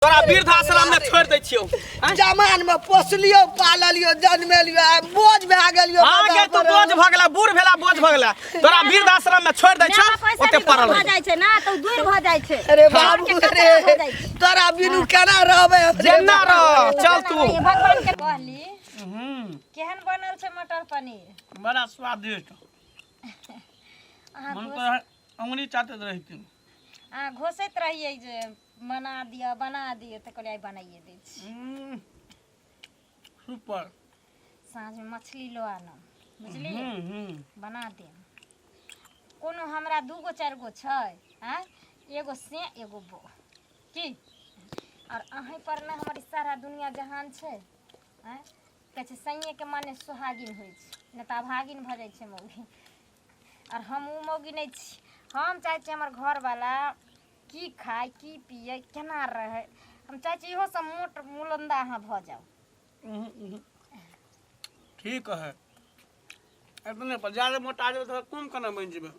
तोरा वृद्धाश्रम में छोड़ दै छियो जमान में पोसलियो पाललियो जन्मेलियो बोझ भए गेलियो आगे तू बोझ भ गेला बूढ़ भेला बोझ भ गेला तोरा वृद्धाश्रम में छोड़ दै छ ओते पड़ल भ जाय छै ना तो दूर भ जाय छै। अरे बाबू रे तोरा बिनु केना रहबे जेना रह चल तू भगवान के कहली केहन बनल छै मटर पनीर बड़ा स्वादिष्ट मन तो अंगुली चाटत रहिती आ घोसैत रहिए जे बना दियो त कहलिए बनाइए दै छी। सुपर साँझ में मछली लो आना बुझली बना दे कोनो हमरा दूगो चार गो छै हैं एगो से एगो बो की और अहीं पर ना हमारी सारा दुनिया जहान छै हैं कहे छै सैये के माने सुहागिन होय छै न त भागिन भ जाय छै मौगी और हम उ मौगी नै छी। हम चाहे छी हमर घर वाला की खाए की पिए केना रहे हम चाहे छी इहो सब मोट मुलंदा अहाँ भ जाओ। ठीक है इतने पर ज्यादा मोटा जाए तो कम करना बन जेबे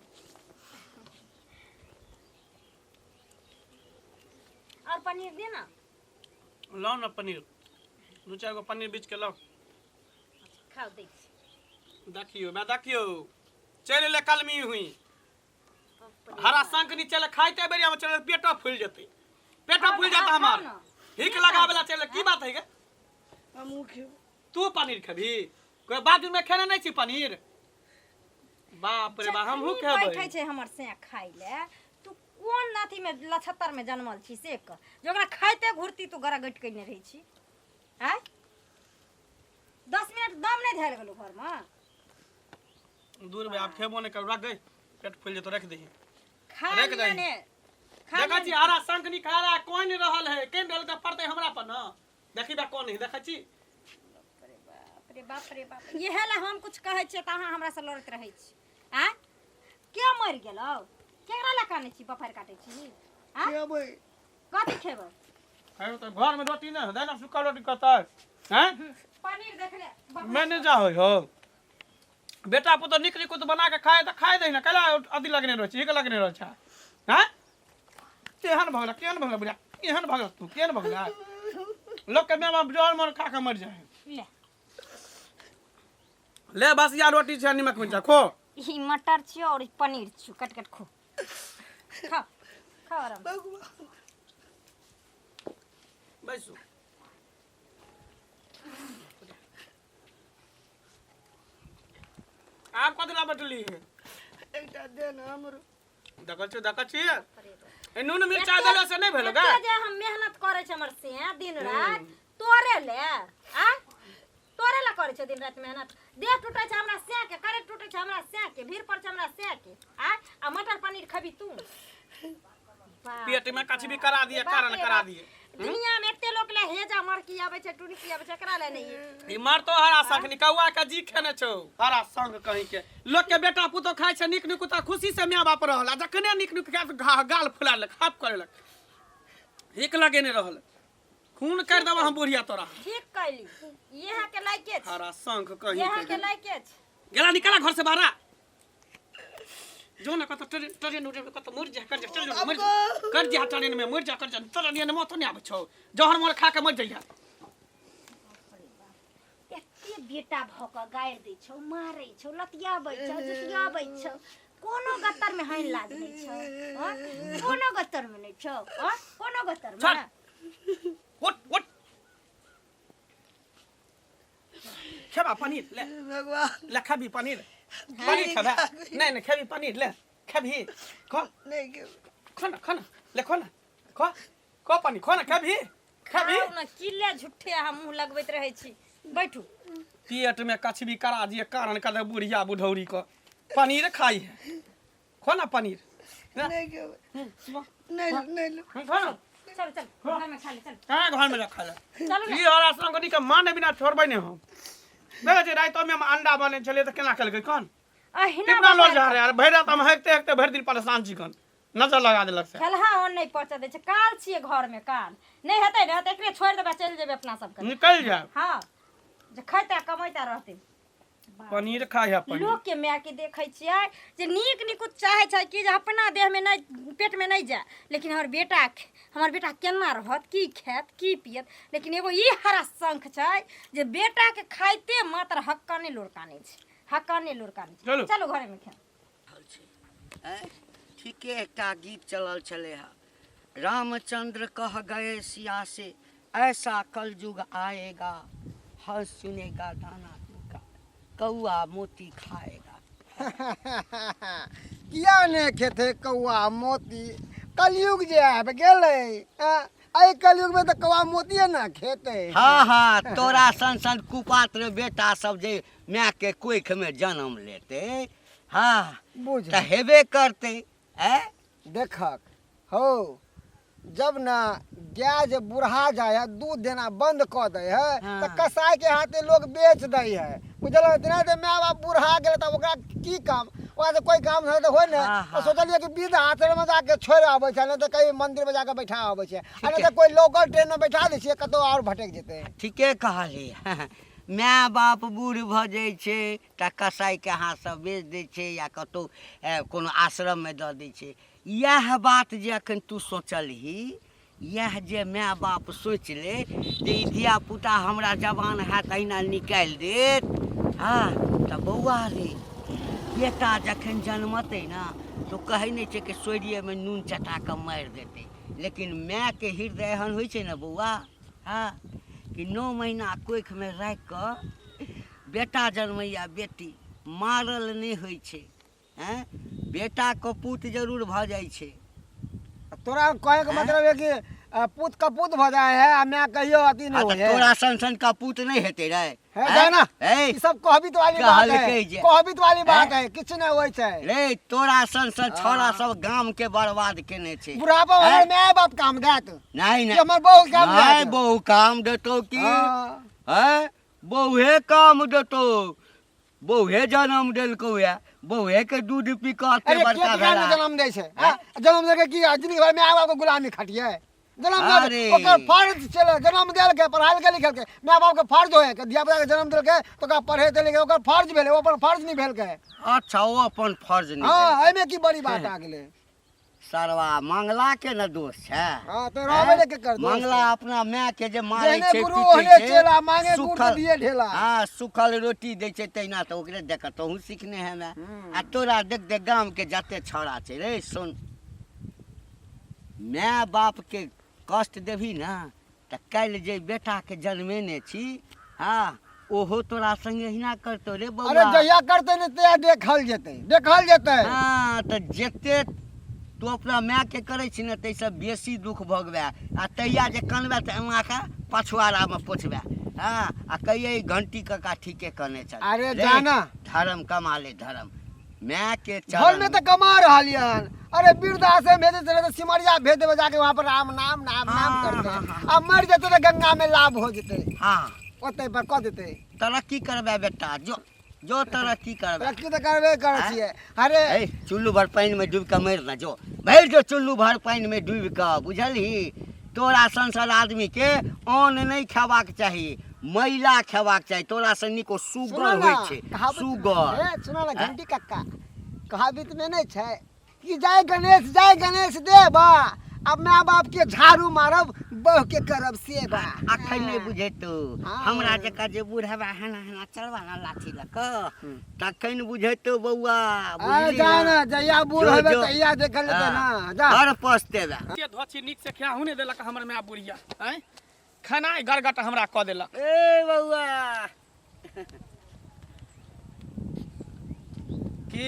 और पनीर दे ना लाओ ना पनीर दो चार गो पनीर बीच के लाओ खाओ दे छी। देखियो चल ले कलमी हुई हरा संग नीचे ले खाइते बेरिया में चल पेटो फूल जते हमार हिक लगावेला चल की बात है गे हमहु खेब तू पनीर खबी कोई बाजू में खेने नहीं छी पनीर बाप रे बा हमहु खेबै बैठै छै हमर से खाइ ले तू कोन नाथी में लछत्तर में जन्मल छी से क जोकरा खाइते घुरती तू गरा गट कइने रहै छी हैं 10 मिनट दम नहीं धैर गेलो घर में दूर में आप खेबो नहीं कर रख गई पेट फूल जे तो रख दही खा रख दही ने देखा छी हरा संग निकाला कोई नहीं रहल है केन रहल त पड़ते हमरा पर न देखी बा कोन है देखा छी रे बाप इहे ला हम कुछ कहै छियै त अहाँ हमरा से लड़त रहै छी हैं के मर गेलौ केकरा ला काने छी बफर काटे छी हैं खेबै कथि खेबै है तो घर में रोटी ना देना सुखा रोटी कहता हैं पनीर देख ले मैंने जा हो बेटा पुतो निकली को तो बना के खाए दही ना कला अथी लगने रह छी लगने रह छा हैं केहन भगला बुढ़ा केहन भगला तू केहन भगला लोग के मेवा जोर मन खा के मर जाए ले बस या रोटी छै निमक में खो ई मटर छियो और पनीर छियो कट कट खो खा आराम बैसो आप कथी ला बैठली एकटा दे न हमरो देखा छी ए नून मिर्चा देला से नहीं भेलो गा जे हम मेहनत करे छ हमर से दिन रात तोरे ले आ तोरे ला करे छ दिन रात मेहनत देह टूटे छ हमरा से के करे टूटे छ हमरा से के भीड़ पर छ हमरा से के आ मटर पनीर खबी तू पेट में कछ भी करा दिए कारण करा दिए दुनिया में एते लोग ले हेजा मर की आवे छ टुनी की आवे छ एकरा ले नहीं ई मर तो हरा संग निकौआ के जी खेने छौ हरा संग कहीं के लोग के बेटा पुतो खाय छ निक निक त खुशी से मां बाप रहल जखने निक निक के गाल फुलाल खाप करलक हिक लगे ने रहल खून कर दब हम बुढ़िया तोरा ठीक कैली यहां के लायके छ हरा संग कहीं यहां के लायके छ गेला निकला घर से बाहर जो ना कत ट्रेन उड़े कत मर जा कर जा चल जा मर कर जा ट्रेन में मर जा कर जा तोरा ने मत नहीं आबे छौ जहर मोर खा के मर जइया एते बेटा भक गायर दै छौ मारै छौ लतियाबै छौ जुतियाबै छौ कोनो गत्तर में हाइन लाज नै छौ कोनो गत्तर में नै छौ कोनो गत्तर में उठ खेबा पनीर ले भगवान ले खाबी पनीर खेबा नहीं खेबी पनीर ले खेबी खो नहीं खेब खाना ले खो पनीर खो ना खेबी ना किले झूठे हम मुंह लगबैत रहै छी बैठू पेट में कछबी करा दिए कारण कदे बुढ़िया बुढ़ौरी को पनीर खाई है खो ना पनीर नहीं खेब नहीं खो ना चल घर में खा ले चल कहां घर में रखा ले चलो ई हरा संगनी के माने बिना छोड़बै ने हम देखे छै रात में अंडा बने चले त केना खेलकै कोन अहिना कितना लो जा रे यार भैर रात हम हेकते भर दिन परेशान छी कोन नजर लगा देलक से खेलहा ओन नहीं पहुंचा दे छै काल छिए घर में काल नहीं हेतै ने त एकरे छोड़ देबे चल जेबे अपना सब के निकल जाए हां जे खैता कमैता रहते पनीर खाए है पनीर लोग के माय के देखे छियै जे नीक नीक चाहे छै कि जे अपना देह में नहीं पेट में नहीं जाए, लेकिन हमर बेटा केना रहत, की खायत, की पियत। लेकिन एगो ई हरा शंख छै जे बेटा के खाइते मात्र हक्काने लुरकाने छै, हक्काने लुरकाने छै। चलो घरे में खा। ठीके एकटा गीत चलल छले है, रामचंद्र कह गए सिया से ऐसा कलयुग आएगा, हर सुनेगा दाना का, कौआ मोती खाएगा। किया ने खेते कौआ मोती, कलयुग जे आब गेलै, एहि कलयुग में तो कौआ मोतिये ना खेते। हाँ हाँ, तोरा सन सन कुपात्र बेटा सब जे माय के कोख में जन्म लेते, हाँ बुझ तो हेबे करते। देखक हो, जब ना गाय जे बुढ़ा जाए है, दूध देना बंद कर दे है, हाँ। तो कसाई के हाथे लोग बेच दे है, बुझल। दिना दे माय बाप बुढ़ा गेल तब ओकरा की काम, ओकरा से कोई काम नहीं तो होय ने। हाँ, तो हाँ। सोचलिए कि विध आश्रम में जाके छोड़ आबे छै, नहीं तो कहीं मंदिर में जाके बैठा आबे छै, आ नहीं तो कोई लोकल ट्रेन में बैठा दे छियै, कतौ और भटक जेते। ठीके कहली। माय बाप बूढ़ भ जाइ छै तऽ कसाई के हाथ से बेच दै छै या कतौ कोनो आश्रम में दऽ दै छै। यह बात जे अखन तू सोचलही, यह जे माय बाप सोचि ले जे ई धिया पुता हमरा जवान हैत अहिना निकालि देत, हाँ तऽ बौआ रे, बेटा जखन जन्मतै ना तो कहै नहि छै कि सोरिये में नून चटा कऽ मारि देतै, लेकिन माय के हृदय एहन होइ छै ने बौआ, हाँ कि 9 महीना कोख में राखि कऽ बेटा जन्मैया बेटी मारल नहि होइ छै। बेटा कपूत जरूर भऽ जाइ छै। तोरा कहे के मतलब है कि पूत कपूत भ जाए है, आ मैं कहियो अति नहीं होय है। तोरा सन सन कपूत नहीं हेतै रे, है जाना, ए ई सब कहबित वाली बात है, कहलकै जे। कहबित वाली बात है, किछ नहीं होय छै रे। तोरा सन सन छौड़ा सब गाम के बर्बाद केने छै। बुढ़ापा वाला माय बाप काम देत, नहीं कि नहीं हमर बहू काम नहीं, देत। बहु काम देतौ की, हाँ। बहुए काम देतौ, बहुए जन्म देलकौ या, बहुए के दूध पी कऽ अरे एते बड़का के भेला। जन्म दै छै, जन्म दे के की जिंदगी भर माय बाप के गुलामी खटिए। जन्म दे अरे। ओकर फर्ज छले, जन्म देल के पढ़ाई के लिखल के, माय बाप के फर्ज होय के धिया पुता के जन्म देल के तो ओकरा पढ़े देल के, ओकर फर्ज भेले, ओ अपन फर्ज नहीं भेल के। अच्छा वो अपन फर्ज नहीं हां, एमे की बड़ी बात आ गेले। सरवा मंगला के न दोष छै। हां, तो रहबे ने के कर दो। मंगला अपना माय के जे मारै जेहने छै, गुरु पीटै ओहने छै, चेला, मांगे गुड़ सुखल- तो दिए ढेला। हाँ, सुखल रोटी दै छै तहिना तऽ ओकरे देख कऽ तोहूँ सीखने है मैं। आ तोरा देख देख गाम के जते छौड़ा छै रे, सुन, माय बाप के कष्ट देबही ना तऽ काल्हि जे बेटा के जन्मेने छी, हाँ ओहो तोरा संगे हिना करतौ रे बौआ। अरे जहिया करते ने तहिया देखल जेते, देखल जेते। हाँ, तऽ जते तू अपना माय के करे छी ने तैसे बेसी दुख भोगबे, आ तहिया जे कनबे तऽ एमा के पछुआरा में पोछबे। हाँ, आ कहिए घंटी कका ठीके कने चल। अरे रे, जाना। धर्म कमा ले धर्म, माय के घर चरण में तो कमा रहलियन। अरे वृद्धाश्रम भेजे चले तो सिमरिया भेज देवे, जाके वहां पर राम नाम नाम नाम करते। अब मर जेते तो गंगा में लाभ हो जेते, हाँ ओते पर कह देते। तरक्की करबे बेटा, जो तरक्की करबे। तरक्की तो करबे करे छिए। अरे ए, चुल्लू भर पानी में डूब के मर ना जो, भर जो चुल्लू भर पानी में डूब के, बुझलही। तोरा संसार आदमी के अन्न नहीं खेबाक चाही, मैला खेबाक चाही। तोरा से निको सुगर होइ छै, सुगर। सुनो ना घंटी कक्का, कहावत में नहीं छै कि जय गणेश देवा, अब माँ बाप के झाड़ू मारब, बह के करब सेवा। अखन नहीं बुझे तू, हाँ। हमरा जका जे बुढ़वा हना हना चलवा ना लाठी लक, तखन बुझे तू बौआ। बुझली जाना, जहिया बूढ़ जो- होबे जो- तहिया देखल जेते ना। जा हर पछतेबे। के धोची नीक से खिया हुने देलक हमर माय बुढ़िया, हैं खाना गरगट हमरा क देलक। ए बौआ की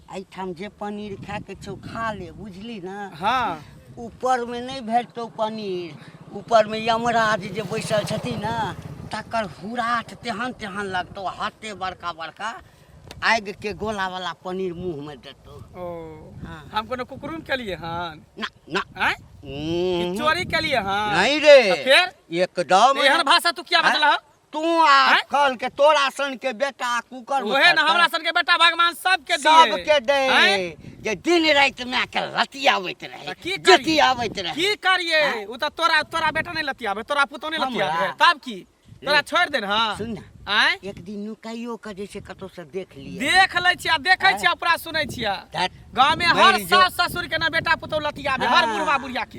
एहिठाम जे पनीर खा के छौ खा ले, बुझली ना। हाँ, ऊपर में नहीं भेटतौ पनीर, ऊपर में यमराज जे बैसल छथिन ना, तकर हुराट तेहन तेहन लगतौ, हते बड़का बड़का आगि के गोला वाला पनीर मुंह में देतौ। ओ हाँ। हम कोनो कुकरुम के लिए हन, ना ना हैं कि चोरी के लिए हन? नहीं रे, तो फिर एकदम एहन भाषा तू क्या बतला? तू आजकल के तोरा सन के बेटा कुकर में ओहे ना करतै। हमरा सन के बेटा भगवान सबके दिए। सबके दे, हैं? जे दिन रात में के लतियावैत रहे, तऽ की करियै? जतियावैत रहे। की करिए? उ त तोरा बेटा नहीं लतियाबे, तोरा पुतो नहीं लतियाबे, हमरा? तब की? तोरा छोड़ दे हां सुन ना आय एक दिन नुकाइयो के जैसे कतौ से देख लिए देख लै छिया देखै छिया अपना सुनै छिया दैट गांव में हर मेरी जो- सास ससुर के ना बेटा पुतौ लतिया में हर हाँ। बुढ़वा बुढ़िया के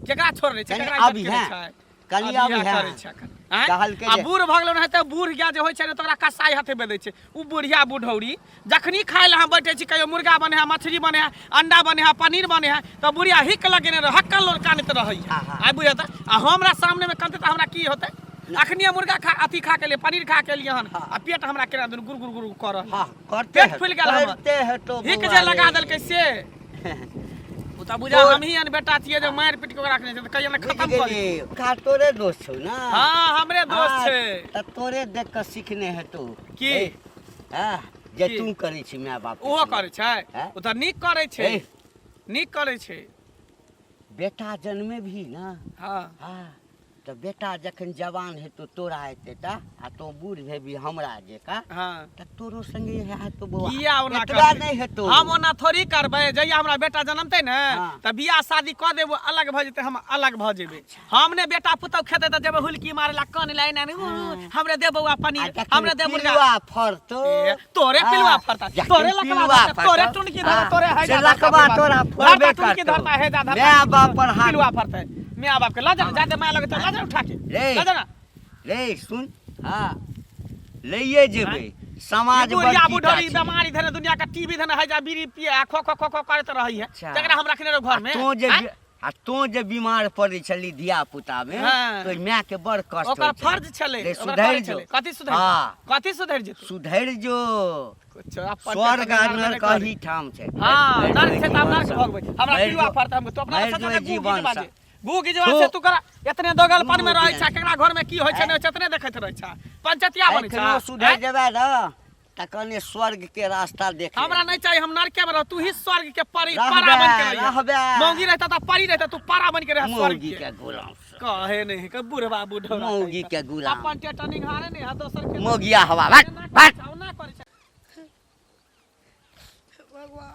केकरा छोड़ रे छै कनी केकरा अभी इज्जत करे हैं। छै कनी अभी अभी हैं। करे छै एखन। आँय? कहलकै आ जे- बूढ़ भगलो न त बूढ़ गया जे होइ छै ने तोरा कसाई हाथे में दै छै उ बुढ़िया बुढ़ौरी जखनी खाय ले हम बैठे छी कहियो मुर्गा बने है मछली बने है अंडा बने है पनीर बने है त बुढ़िया हिक लगेने रह हक्कल लोल कानत रहै है हाँ। आइ बुझे त आ हमरा सामने में कानते त हमरा की होतै अखनी मुर्गा खा अथी खा के लिए पनीर खा के लिए हन आ पेट हमरा केना दुन गुर गुर गुर कर हां करते पेट हैं, फूल गेल हमर। करते है तो हिक बउआ जे रे। लगा देलकै से उ त बुझा हम ही अन बेटा छियै जे मारि पीट के ओकरा रखने छै त कहियो ने बुझ खत्म कर गेली का तोरे दोस्त छौ ना हां हमरे दोस्त हाँ, छै त तोरे देख के सीखने है तो की? हां जे की? तू करै छी माय बाप के ओहो संग। करे छै हैं? उ त नीक करे छै ए। नीक करे छै बेटा जन्मे भी ना हां हाँ तो बेटा जखन जवान है तो तोरा हेते ता आ तो बूढ़ भेबी हमरा जेका हां त तोरो संगे है तो बउआ किया ओना एतबा करबै? नहीं हेतो हम ओना थोड़ी करबै जहिया हमरा बेटा जन्मतै ने हाँ। त बियाह शादी क देबो अलग भ जेतै हम अलग भ जेबै हमने बेटा पुतौ खेतै त जेबै हुलकी मारेला कान लाइन हमरे दे बौआ पनीर हमरे दे मुर्गा पिलुआ फरतो ए, तोरे हाँ, पिलुआ फरता जखन तोरे लकवा पिलुआ फरता, फरता, तोरे टुनकी धरता हाँ, तोरे है से लकवा तोरा फरबे करतो। धरता है जा धरता माय बाप पर हाथ पिलुआ फरता है माय बाप के लाजा जाते माय लगे तो लाजा उठा के रे। लाजा ना रे सुन हाँ लइए जेबै समाज बुढ़िया बड़की बुढ़ौरी टा छै। बीमारी धने दुनिया का टीवी धने है जा बीड़ी पिए आ खो खो खो खो करत रही है अच्छा। जकरा हम रखने रहो घर में तो जे बीमार पड़े छली धिया पुता में हाँ। तो माय के बड़ कष्ट ओकर होइ छै। फर्ज छले रे, ओकरा सुधरि करे जो। छले कथि सुधर हाँ। कथि सुधर जेतौ सुधर जो कुछ अपन स्वर्ग टेंशन आ नहीं नरक करे। ही ठाम छै हां मरि नरक जो से तब नरक जीवन भोगबै से। हमरा मरि पिलुआ जो। फरता हमको तो अपना मरि सच जो में जीवन बाजे से। गूगी जवान से तू करा इतने दोगलपन में रहै छै गूगी केकरा घर में की होइ छै नै चतने देखैत रहै छै पंचतिया बनै छै एखनो सुधर जेबै न त कने स्वर्ग के रास्ता देख हमरा नहीं चाहिए हम नरके में रह तू ही स्वर्ग के परी रहबे, पारा बन के रह रहबे। मौगी रहता त परी रहता तू पारा बन के रह स्वर्ग मौगी के के गुलाम से। कहे नहीं के बुढ़वा बुढ़वा मौगी के गुलाम। अपन टेटनिंग हारे नहीं है दोसर के मौगिया हवा भाट भाट ना करे छै भगवान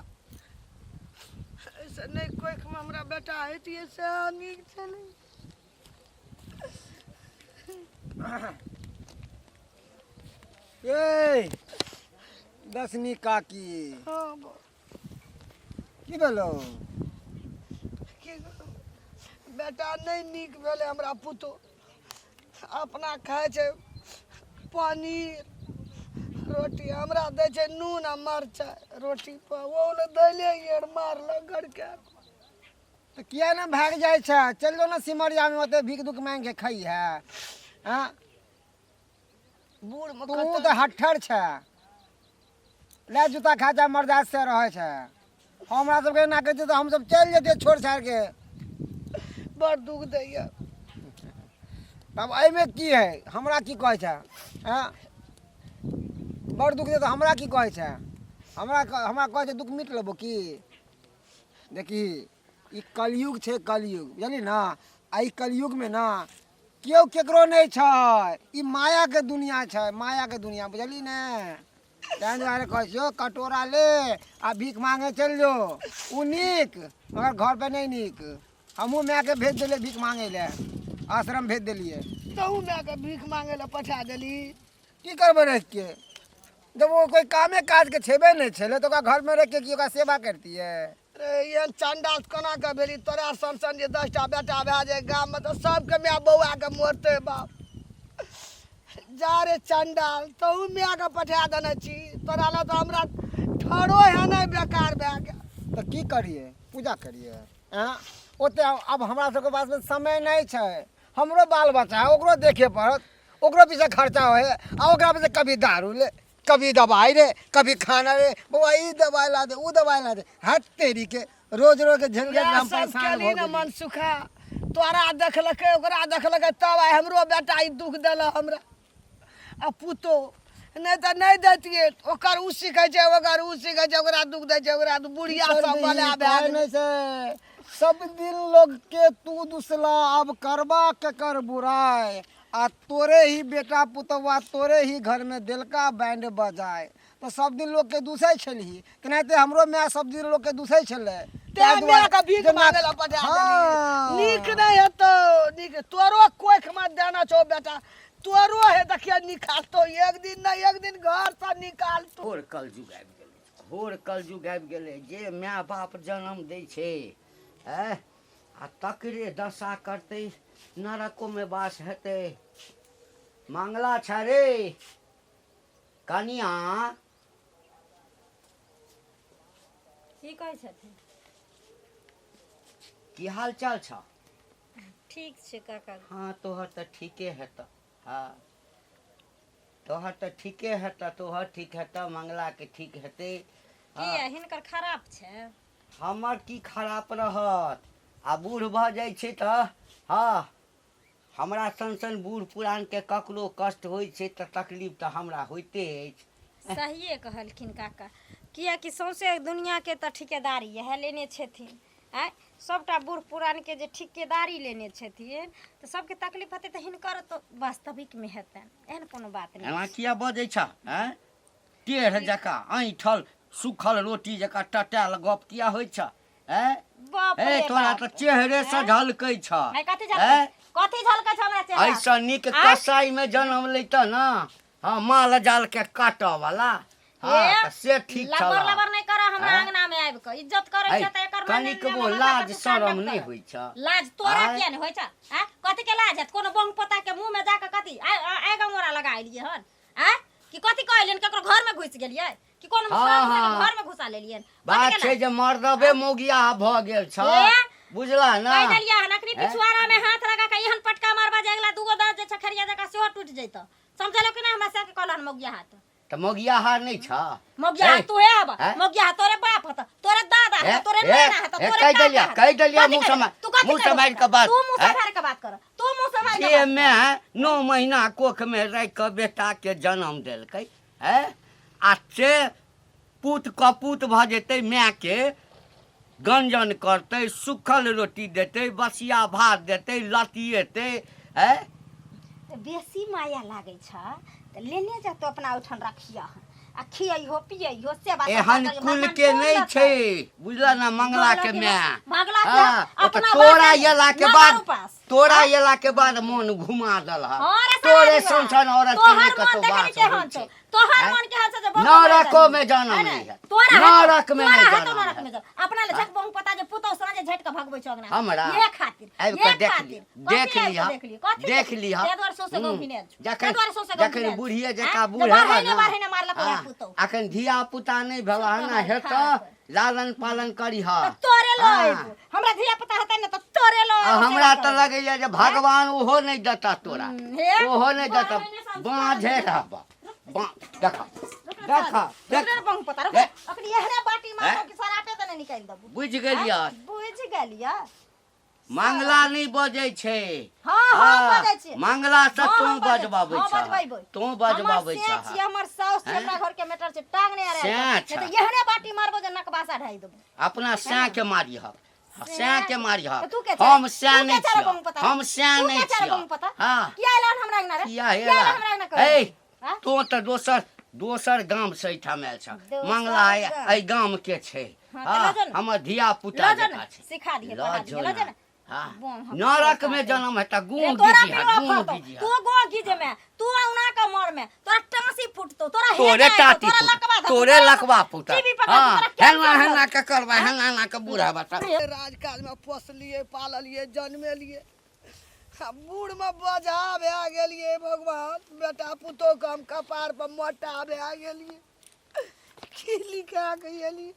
ऐसे नहीं कोई हमरा बेटा हेतिए से नीक छलै ए दसनी काकी हाँ की भेलो की करू? बेटा नहीं नीक भेलै हमरा पुतो अपना खाए छै पनीर रोटी हमरा दै छै नून आ मरचाइ रोटी पर वो ने दैले येर मारलक गड़के तो किया ना भाग जाए छै चल जो ना सिमरिया में ओते भीख दुख मांग के खाई है हाँ बूढ़ में तू कतऽ- तो हट्ठर छै ले जूता खा जा मर्दात से रहे छै हमरा सबके ना कहते तो हम सब चल जेते छोड़ छाड़ के बड़ दुख दैया तब एहिमे की है हमरा की कहै छै हाँ बड़ दुख दे तो हमरा की कहै छै हमरा कहै छै दुख मिट लेबो की देखी ई कलयुग छै कलयुग बुझली ना आ ई कलयुग में ना केओ केकरो नहीं छै ई माया के दुनिया छै माया के दुनिया बुझली ने ताहि दुआरे कहै छियौ कटोरा ले आ भीख मांगे चल जो उ नीक मगर घर पे नहीं नीक हमहूँ माय के भेज देलियै भीख मांगे ले आश्रम भेज देलियै तहू माय के भीख मांगे ला पठा देली की करबै रह के जब वो कोई कामे काज के छेबे नहीं छले तो ओकरा घर में रह के की ओकरा सेवा करतियै रे ये चंडाल कोना के भेली तोरा सन जे 10टा बेटा भए जाए गाम में तो सबके माय बौआ के मोरते बाप जा रे चंडाल तहू माय के पठा देने छी तोरा ला तो हमरा ठड़ो है नहीं बेकार भए गेल तो की करिए पूजा करिए हाँ ओते अब हमरा सबके पास में समय नहीं छै हमरो बाल बच्चा है ओकरो देखे पड़त ओकरो पीछे खर्चा होए आ ओकरा पीछे कभी दारू ले कभी दवाई रे कभी खाना रे बउआ ई दवाई ला दे ऊ दवाई ला दे हट तेरी के रोज रोज के झंझट में हम सब परेशान केली हो न गेली। मन सुखा तोरा देखलकै ओकरा देखलकै तब आइ हमरो बेटा ई दुख देल हमरा आ पुतो नहीं तो नहीं देतिए ओकर उ सीखै छै ओकर उ सीखै छै ओकरा दुख दै छै ओकरा बुढ़िया सब बला भए गेल नहीं से सब दिन लोग के तू दुसला अब करबा के कर बुराई आ तोरे ही बेटा पुतवा तोरे ही घर में दिलका बैंड बजाए तो सब दिन लोग के दूसै छलही तेनाहिते हमरो माय सब दिन लोग के दूसै छलै ते माय के भीख मांगे ला पठा देली नीक नहीं हेतौ नीक तोरो कोख मत देना छौ बेटा तोरो है देखिए निकालतो एक दिन ना एक दिन घर से निकालतो। घोर कलयुग आबि गेलै, घोर कलयुग आबि गेलै। जे माय बाप जन्म दै छै आ तकरे दशा करतै, नरकोमे वास हेतै। मंगला छ रे कनिया, की कहै छथिन? की हाल चाल छ? ठीक छै काका। हाँ तोहर तऽ ठीके हेतऽ। हाँ तोहर तऽ ठीके हेतऽ, तोहर ठीक हेतऽ, मंगलाके ठीक हेतै। किया हिनकर खराब छै? हमर की खराब रहत? आ बूढ़ भऽ जाइ छै तऽ हाँ हमरा सन बूढ़ पुरानके ककरो कष्ट होइ छै तऽ तकलीफ तऽ हमरा होइते अछि। सहिए कहलखिन काका, कियाकि सौंसे दुनियाके तऽ ठिकेदारी इएह लेने छथिन। आँय सबटा बूढ़ पुरानके जे ठिकेदारी लेने छथिन तऽ सबके तकलीफ हेतै तऽ हिनकर तऽ वास्तविकमे हेतनि, एहन कोनो बात नहीं। एना किया बजै छ? टेढ़ जकाँ ऐठल सुखल रोटी जकाँ टटायल गप किया होइ छ? बाप रे तोरा बाप। तऽ चेहरे से झलकै छ। आँय, कथी झलकै? कथी झलकै छ हमरा चेहरा? ऐसा नीक कसाई में जन्म लेता ना, हाँ माल जाल के काटऽ वाला। हाँ तऽ से ठीक छ। लबर लबर नहीं कर हमरा अंगना में आबि के इज्जत करे छ त एकर माने कनिकबो लाज शरम नहीं होइ छ? लाज तोरा किया नहीं होइ छ? कथी के लाज है? कोनो बंग पता के मुंह में जाके कथी आगा मोरा लगा एलिए हन? कि कथी कहलियन केकरो घर में घुस गेलिए कि कोनो घर में घुसा लेलियन? बात छै जे मर्दबे मोगिया भ गेल छ, बुझला ना? कह देलिए हन अखनी पिछुआरा में हाथ लगा के एहन पटका मारबा जे अगला दूगो दांत जे छखरिया जका सेहो टूट जइतो। समझलो कि ना? हमरा से के कहलन मोगिया हाथ त मोगिया हार नहीं छ? मोगिया हाथ तू है अब मोगिया हाथ तोरे बाप हत, तोरे दादा हत, तोरे नाना हत, तोरे कह देलिया मुंह समार के बात। तू मुंह समार के बात कर, तू मुंह समार के जे मैं 9 महीना कोख में रह के बेटा के जन्म देलकै आ से पूत कपूत भ जेतै, माय के गंजन करतै, सुखल रोटी देतै, बसिया भात देतै, लतिएतै। बेसी माया लागे छ त लेने जा तो अपना उठन रखिया आ खियइहो पियइहो सेवा एहन कुल के नहीं छै, बुझला ना? मंगला के मैं मंगला के अपना तोरा येला के बाद मन घुमा दल। तोरे संसन औरत के नहीं कतो बात होइ छै। तोहर मन के हाथ से नरको में जन्म नहीं है, नरक में नहीं जन्म। अपना ले झक बंग पता जे पुतो साँझे झट के भगबै छ अंगना हमरा ये खातिर आबि के देख लिहा जखन बुढ़िए जका बूढ़ हेबा ना, अखन धिया पुता नहीं भेला ना हेत, लालन पालन करीह। तोरे लो हमरा धिया पुता हेतै न त तोरे लो। हमरा त लगैया जे भगवान ओहो नहीं देता तोरा, ओहो नहीं देता। बाँझे रहबा देखा देखा बंग पता अखनी एहने बाटी मारो कि सरापे त नहीं निकाल दबू। बुझ गेलिया? बुझ गेलिया। मंगला नहीं बजै छै। हां बजै छी। मंगला से तू बजबाबै छ, तू बजबाबै छ। हमर साउस हमरा घर के मैटर से टांग नहीं आ रहा है त एहने बाटी मारबो जे नकबासा ढाई देबो। अपना सै के मारिह, सै के मारिह। हम सै नहीं छी, हम सै नहीं छी। हां किया एलन हमरा अंगना रे? किया एला? ए तो त दोसर गाम से ठाम आयल छ। मंगला ए गाम के छै। हमर धिया पुता जका छै। सिखा दिए पढ़ा दिए ल जना। नरक में जन्म है त गूं गिजी तू गो गिजे में तू औना का मर में तोरा टांसी फुटतो, तोरा तोरे टाटी तोरे लकवा फुटा। हां हेना के करबा, हेना के बूढ़ा बता। राजकाज में पोसलिए पाललिए जन्मेलिए, बूढ़ में बजा भए गेलिए। भगवान बेटा पुतो के हम कपार पर मोटा भए गेलिए। की लिखा गेलिए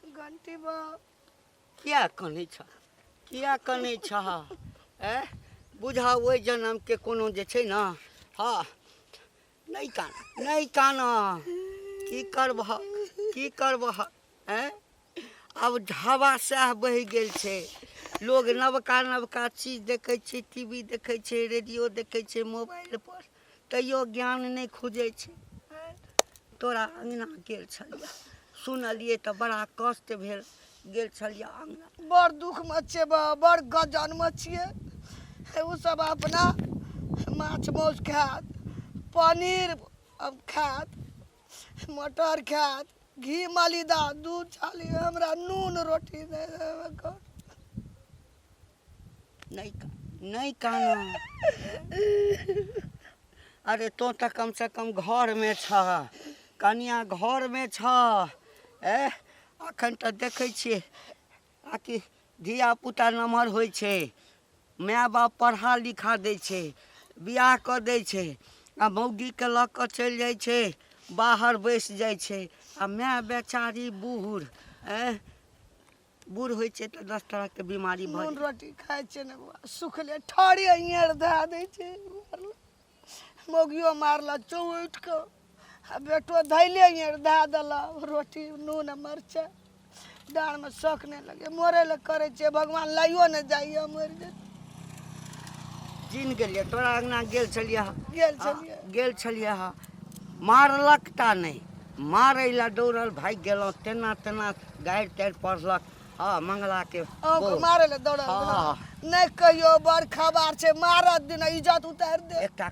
घंटी बाप? किया कनै छ, किया कनै छ? बुझा ओइ जन्म के कोनो जे छै ना, हाँ नहीं काना की करबह? अब हवा सह बहि गेल छै। लोग नवका चीज देखै छै, टीवी देखै छै, रेडियो देखै छै, मोबाइल पर, तैयो ज्ञान नहीं खुजै छै। तोरा अंगना गेल छलिया, सुनलिए त बड़ा कष्ट भेल, गेल छलिया अंगना। बड़ दुख में छे, बड़ गजन में छिए। उ सब अपना माछ मौस खात, पनीर खात, मटर खात, घी मलिदा, दूध छाली, हमरा नून रोटी नहीं नहीं काना। अरे तो तक कम से कम घर में छ, कनिया घर में छ। अखन तो देखे छिए आकि धिया पुता नमहर होइ छै, माय बाप पढ़ा लिखा दै छै, बियाह कऽ दै छै, आ मौगीके लऽ कऽ चलि जाइ छै, बाहर बैस जाइ छै, आ माय बेचारी बूढ़ बूढ़ होइ छै तऽ 10 तरहके बीमारी भऽ नून जाइ रोटी खाइ छै ने बउआ, सुखले ठाड़ी हियर धए दै छै। मोगियो मारला चौ उठि कऽ, आ बेटो धैले हियर धए देला रोटी नून आ मरचाइ, डाँरमे शौक नहि लगे, मरे लए करे छै, भगवान लाइयो ने जाइए मरि जाइ। चिन्ह गेलियै तोरा अङ्गना गेल छलियै गेल छलियै मारलक ता नहि, मारै लए दौड़ल भागि गेलहुँ, तेना तेना गाड़ि ताड़ि पड़लक। हाँ मंगलाके अहूँके मारे लए दौड़ल हाँ। नहीं कहियो बड़ खबर छै, मारत दिन इज्जत उतारि दे। एकटा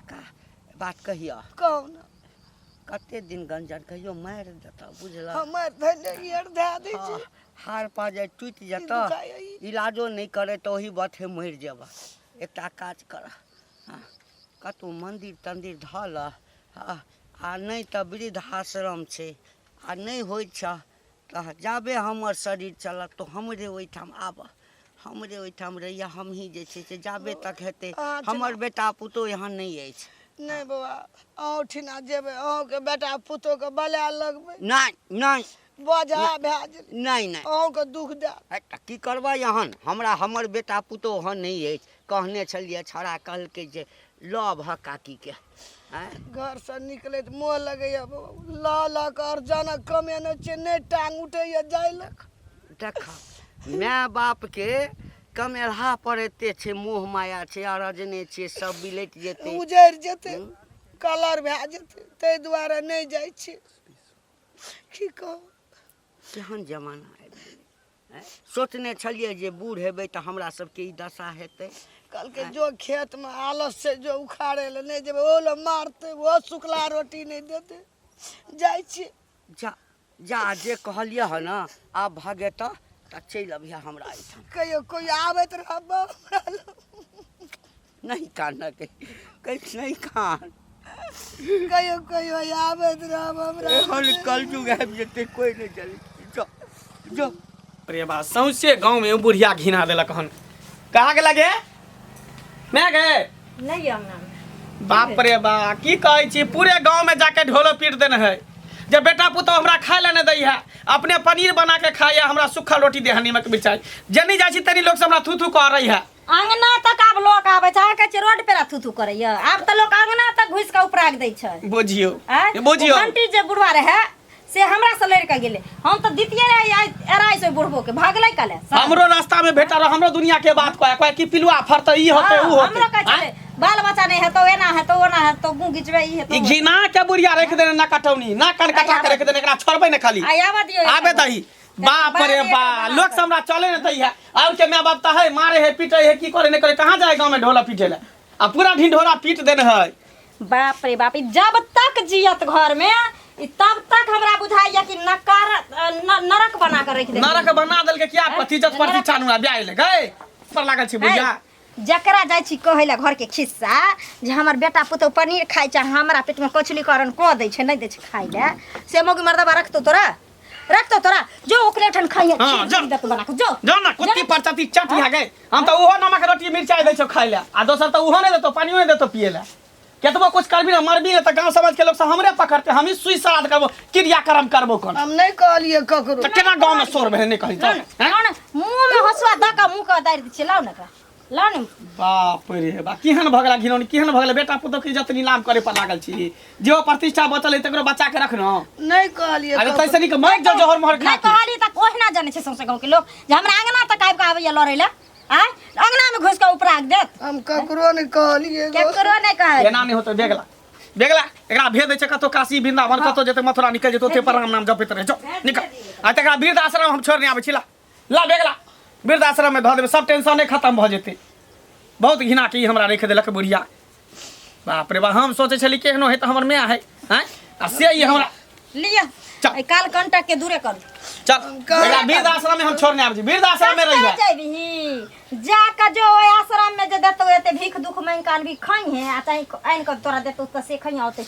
बात कहिया, कहू ने कते दिन गंजन कहियो मारि देता बुझलक। हमर धैले हियर धए दै छै। हार पा जाए टूटि जेतऽ, दुखाइए ई। इलाजो नहीं करे तो वही बाते मरि जेबह। एकटा काज कर, कतहु मंदिर तंदिर धल, आ नहीं तो वृद्धाश्रम छै, आ नहीं होइ छ तऽ जाबे हमर शरीर चलत तो हमरे ओहिठाम आबह, हमरे ओहिठाम रहिए। हमही जे छै से जाबे तक हेतै, हमर बेटा पुतोह यहाँ नहीं अछि। नहीं बउआ, अहूँ ठिना जेबै, अहूँके बेटा पुतोहके बला लगबै, नहीं नहीं बोझा भए गेलै, नहीं नहीं अहूँके दुख दे। की करबै यहाँ, हमरा हमर बेटा पुतोह यहाँ नहीं अछि। कहने छलिए छड़ा कहलकै जे लव ह काकीके। घर से निकलैत मोह लगैया बउआ, ल कर जनक कमेने छै, नहीं टांग उठैया जाय लक। देखा माय बापके कमेलहा पर एते छै, मोह माया छै, अरजने छै, सब बिलैट जेतै, उजैर जेतै, कलर भए जेतै, ताहि दुआरे नहीं जाइ छै। की कहू, केहन जमाना आबि गेलै। सोचने छलिए जे बूढ़ हेबै तऽ हमरा सबके ई दशा हेतै। कहलकै जो खेत में आलस से जो उखाड़े ले नहीं जेबै, ओ ले मारते, वो सुखला रोटी नहीं देते, जाइ छी। जा जा जे कहलिए ह ना, आब भगे तऽ चलि अबिहे हमरा एहिठाम। कहियो कोई आबैत रहब हमरा लग, नहीं कान कहीं नहीं कान, कहियो कहियो आबैत रहब हमरा लग। कलयुग आबि जेतै, कोई नहीं चली। जो जो अरे बा सौंसे गाँव में बुढ़िया घिना देलक हन। कहाँ गेला गे, मैं गए नहीं अंगना में। बाप रे बा, की कहै छी, पूरे गांव में जाके ढोलो पीट देने है। जब बेटा पुतोह हमरा खाए ले नहीं दै है, अपने पनीर बना के खाइए, हमरा सूखा रोटी दे है नीमक मिर्चाई। जनी जाइ छी तनी लोग से हमरा थू थू कह रही है। अंगना तक आब लोग आबै छै, कहै छै रोड पे थू थू करैया, आब तऽ लोग अंगना तक घुसि के उपराग दै छै। बुझियो आँय? बुझियो, ओ घंटी जे बुढ़वा रहे से हमरा से लड़ के गेले, हम तो दितिये रहे एराय से बुढ़बो के भागले कले। हमरो रास्ता में भेटा रह, हमरो दुनिया के बात कहै कि पिलुआ फरत ई होते ऊ होते। हमरो कहै छै बाल बच्चा नहीं है तो एना है तो ओना है तो मुंह घिचबे ई है तो ई घिना के बुढ़िया रख देने ना कटौनी ना कन कटा के रख देने, एकरा छोड़बै ने खाली आवा दियो आबे दही। बाप रे बा, लोग से हमरा चले न दै है, और के माय बाप त है मारे है पीटे है, की करे नहीं करे, कहां जाए गांव में ढोला पीटे ले, आ पूरा ढिंढोरा पीट देने है। बाप रे बाप, जब तक जियत घर में तब तक हमरा बुझाइया कि नरक बना कर रख दे। नरक बना देल के क्या पति जत परती चानुआ ब्याह ले गए पर लागल छी बुझा। जकरा जाइ छी कहै ले घर के खिस्सा जे हमर बेटा पुतोह पनीर खाइ छै, हमरा पेट में कचली करन क दै छै, नहीं दै छै खाइ ले, से मोगी मर्दबा रखतो तोरा जो ओकरे ठन खाइए। हां खीर दत बना के जो ना कुत्ती पर चती चट आ गए, हम तो ओहो नमक रोटी मिर्चाई दै छौ खाइ ले, आ दोसर तो ओहो नहीं देतो, पानियो नहीं देतो पिए ले। केतबो कुछ करबी ना मरबी ना तो गांव समाज के लोग से हमरे पकड़ते, हम ही सुई श्राद्ध करबो, क्रियाक्रम करबो कोन। हम नहीं कहलिए ककरो, तो केना गांव में शोर बहने कहि तो मुंह में हसुआ द का मुंह का दारि दै छै, लाउ ना लाउ ने। बाप रे बा, केहन भगला घिनौनी, केहन भगला बेटा पुतोह के इज्जत नीलाम करे पर लागल छी। जो प्रतिष्ठा बचल है तकरो बचा के रखनो। नहीं कहलिए अरे तैसे नहीं के मर जो जोहर मोहर खा नहीं कहली त ओहिना जाने छै सौंसे गांव के लोग जे हमरा अंगना तक आबि के आबैया लड़ै ले, आय अंगना में घुस के उपराग देत। हम ककरो नहीं कहलिए, केकरो नहीं कहै एना नहीं होतो। बेगला बेगला एकरा भेज दे छै, कतो काशी वृंदावन कतो जेते मथुरा निकल जेतो, ते पर राम नाम जपैत रहे। जो निकल, आ तकरा वृद्ध आश्रम हम छोड़ने आबै छी। ला बेगला वृद्ध आश्रम में ध देबे, सब टेंशन खत्म भ जेते। बहुत घिना के हमरा रख देलक बुढ़िया। बाप रे बा, हम सोचे छली केहनो है त हमर माय है, हैं आ से ई हमरा लिया ए काल कंटक के दूरे कर। चल एकरा वृद्ध आश्रम में हम छोड़ने आबै छी, वृद्ध आश्रम में रही है। जा का जो ओइ आश्रम में जे देतो एते मांग कान भी खाई है आ चाहे आइन कर तोरा देतो त से खई होते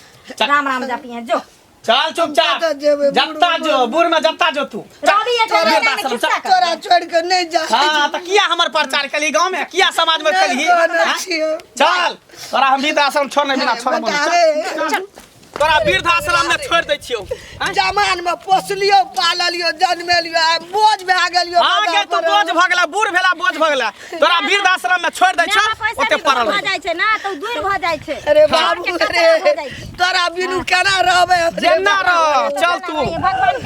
राम राम जापी है जो चल चुपचाप जता जेबे, जत्ता जो बूढ़ में जत्ता जो तू रवि ये तोरा तो आश्रम किस्सा कर तोरा छोड़ के नहीं जा हाँ तो किया हमर प्रचार कली गांव में किया समाज में कली हाँ? चल तोरा हम वृद्धाश्रम छोड़ने बिना छोड़बो नहीं। चल तोरा वृद्धाश्रम में छोड़ दै छियौ हाँ? जमान में पोसलियो पाललियो जन्मेलियो आ बोझ भए गेलियो आगे तू बोझ भ गेला बूढ़ भेला बोझ भ गेला तोरा वृद्धाश्रम में छोड़ दै छौ ओते पड़ल भ जाय छै ना तो दूर भ जाय छै अरे बाबू रे तोरा बिनु केना रहबे जेना रह चल तू भगवान के